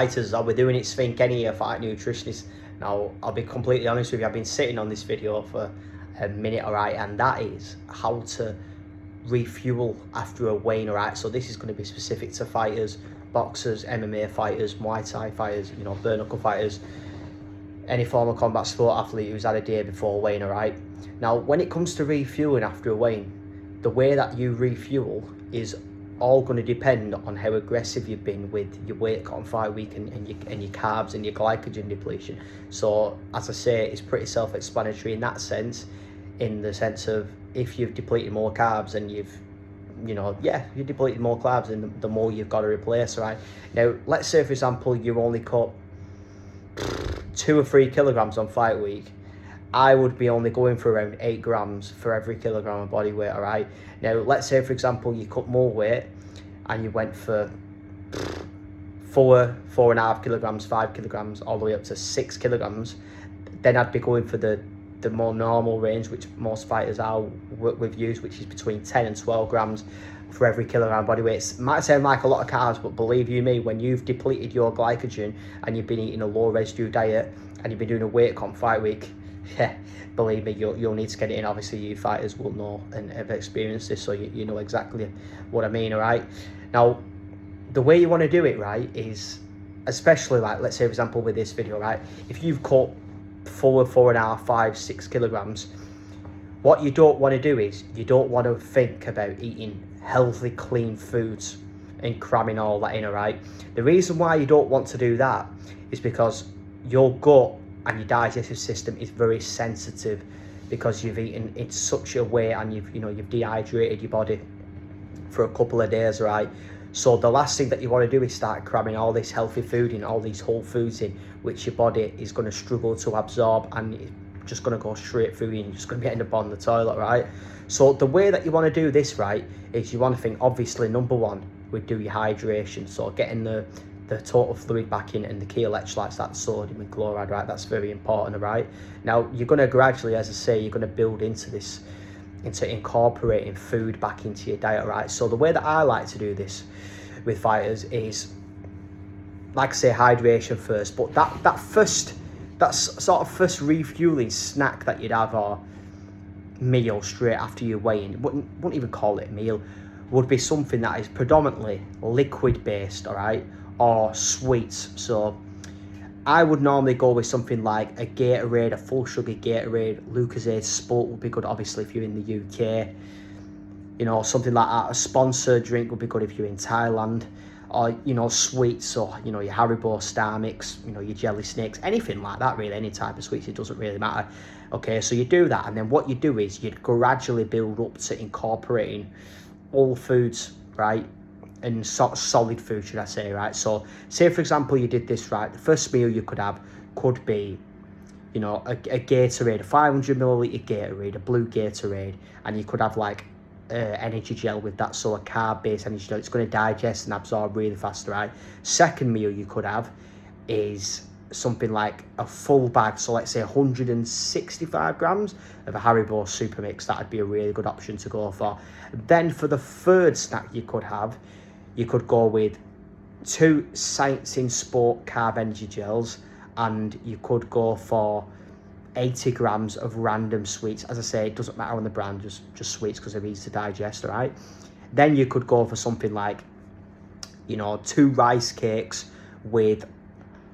Fighters, are we doing it think any fight nutritionists? Now, I'll be completely honest with you, I've been sitting on this video for a minute, alright, and that is how to refuel after a weigh-in, alright. So this is going to be specific to fighters, boxers, MMA fighters, Muay Thai fighters, you know, bare knuckle fighters, any form of combat sport athlete who's had a day before weighing, alright. Now, when it comes to refueling after a weigh-in, the way that you refuel is all going to depend on how aggressive you've been with your weight cut on fight week and your carbs and your glycogen depletion. So as I say, it's pretty self-explanatory in that sense, in the sense of if you've depleted more carbs and you've depleted more carbs, and the more you've got to replace, right? Now, let's say, for example, you only cut 2 or 3 kilograms on fight week. I would be only going for around 8 grams for every kilogram of body weight, all right? Now, let's say, for example, you cut more weight and you went for 4.5 kilograms, 5 kilograms, all the way up to 6 kilograms, then I'd be going for the more normal range, which most fighters are with use, which is between 10 and 12 grams for every kilogram body weight. It might sound like a lot of carbs, but believe you me, when you've depleted your glycogen and you've been eating a low residue diet and you've been doing a weight cut on fight week, yeah, believe me, you'll need to get it in. Obviously, you fighters will know and have experienced this, so you know exactly what I mean, all right? Now, the way you want to do it, right, is, especially like, let's say, for example, with this video, right, if you've cut 4.5, 5, 6 kilograms, what you don't want to do is you don't want to think about eating healthy, clean foods and cramming all that in, all right? The reason why you don't want to do that is because your gut and your digestive system is very sensitive, because you've eaten in such a way and you've dehydrated your body for a couple of days, right? So the last thing that you want to do is start cramming all this healthy food in, all these whole foods in, which your body is going to struggle to absorb, and it's just going to go straight through you and you're just going to end up on the toilet, right? So the way that you want to do this, right, is you want to think, obviously, number one, we do your hydration, so getting the total fluid back in, and the key electrolytes, that's sodium and chloride, right? That's very important, right? Now, you're going to gradually, as I say, you're going to build into incorporating food back into your diet, right? So the way that I like to do this with fighters is, like I say, hydration first, but that sort of first refueling snack that you'd have, or meal straight after your weigh-in, wouldn't even call it a meal, would be something that is predominantly liquid based, all right, or sweets. So I would normally go with something like a Gatorade, a full sugar Gatorade. Lucozade Sport would be good, obviously, if you're in the UK. You know, something like that. A sponsored drink would be good if you're in Thailand. Or, you know, sweets, so, you know, your Haribo Star Mix, you know, your Jelly Snakes, anything like that, really. Any type of sweets, it doesn't really matter. Okay, so you do that, and then what you do is you gradually build up to incorporating all foods, right? And sort of solid food, should I say, right? So say, for example, you did this, right? The first meal you could have could be, you know, a Gatorade, a 500 milliliter Gatorade, a blue Gatorade, and you could have like energy gel with that, so a carb-based energy gel. It's going to digest and absorb really fast, right? Second meal you could have is something like a full bag, so let's say 165 grams of a Haribo Super Mix. That would be a really good option to go for. Then for the third snack you could have, you could go with 2 Science in Sport carb energy gels, and you could go for 80 grams of random sweets. As I say, it doesn't matter on the brand, just sweets, because they're easy to digest, all right? Then you could go for something like, you know, 2 rice cakes with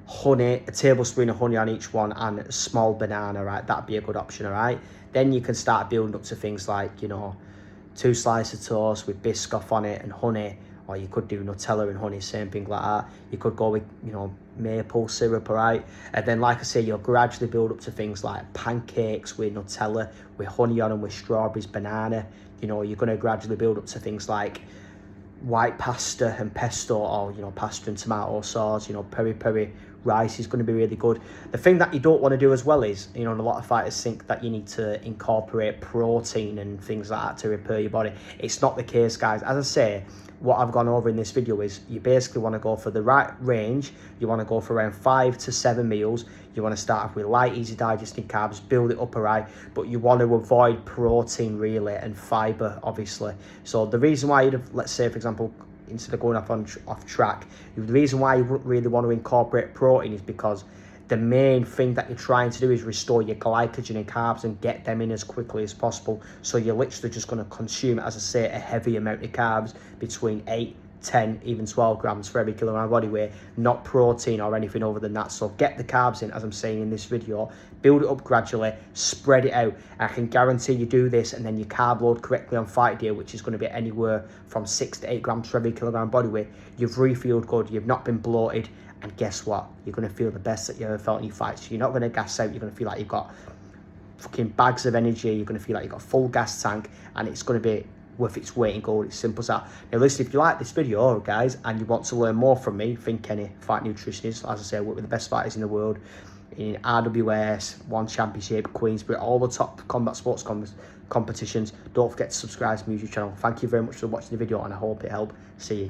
honey, a tablespoon of honey on each one, and a small banana, right? That'd be a good option, all right? Then you can start building up to things like, you know, 2 slices of toast with Biscoff on it and honey, or you could do Nutella and honey, same thing like that. You could go with, you know, maple syrup, all right? And then, like I say, you'll gradually build up to things like pancakes with Nutella, with honey on them, with strawberries, banana. You know, you're going to gradually build up to things like white pasta and pesto, or, you know, pasta and tomato sauce. You know, peri rice is going to be really good. The thing that you don't want to do as well is, you know, a lot of fighters think that you need to incorporate protein and things like that to repair your body. It's not the case, guys. As I say, what I've gone over in this video is you basically want to go for the right range. You want to go for around 5 to 7 meals. You want to start off with light, easy digesting carbs, build it up, all right? But you want to avoid protein, really, and fiber, obviously. So the reason why you'd have, let's say, for example, instead of going off track. The reason why you wouldn't really want to incorporate protein is because the main thing that you're trying to do is restore your glycogen and carbs and get them in as quickly as possible. So you're literally just going to consume, as I say, a heavy amount of carbs, between 8, 10, even 12 grams for every kilogram body weight, not protein or anything other than that. So get the carbs in, as I'm saying in this video, build it up gradually, spread it out. I can guarantee you do this and then you carb load correctly on fight day, which is going to be anywhere from 6 to 8 grams for every kilogram body weight. You've refueled good, you've not been bloated, and guess what? You're going to feel the best that you ever felt in your fight. So you're not going to gas out, you're going to feel like you've got fucking bags of energy, you're going to feel like you've got a full gas tank, and it's going to be worth its weight in gold. It's simple as that. Now listen, if you like this video, guys, and you want to learn more from me, Finn Kenny, fight nutritionist, as I say, I work with the best fighters in the world, in RWS, One Championship, Queensbury, all the top combat sports competitions. Don't forget to subscribe to my YouTube channel. Thank you very much for watching the video, and I hope it helped. See you.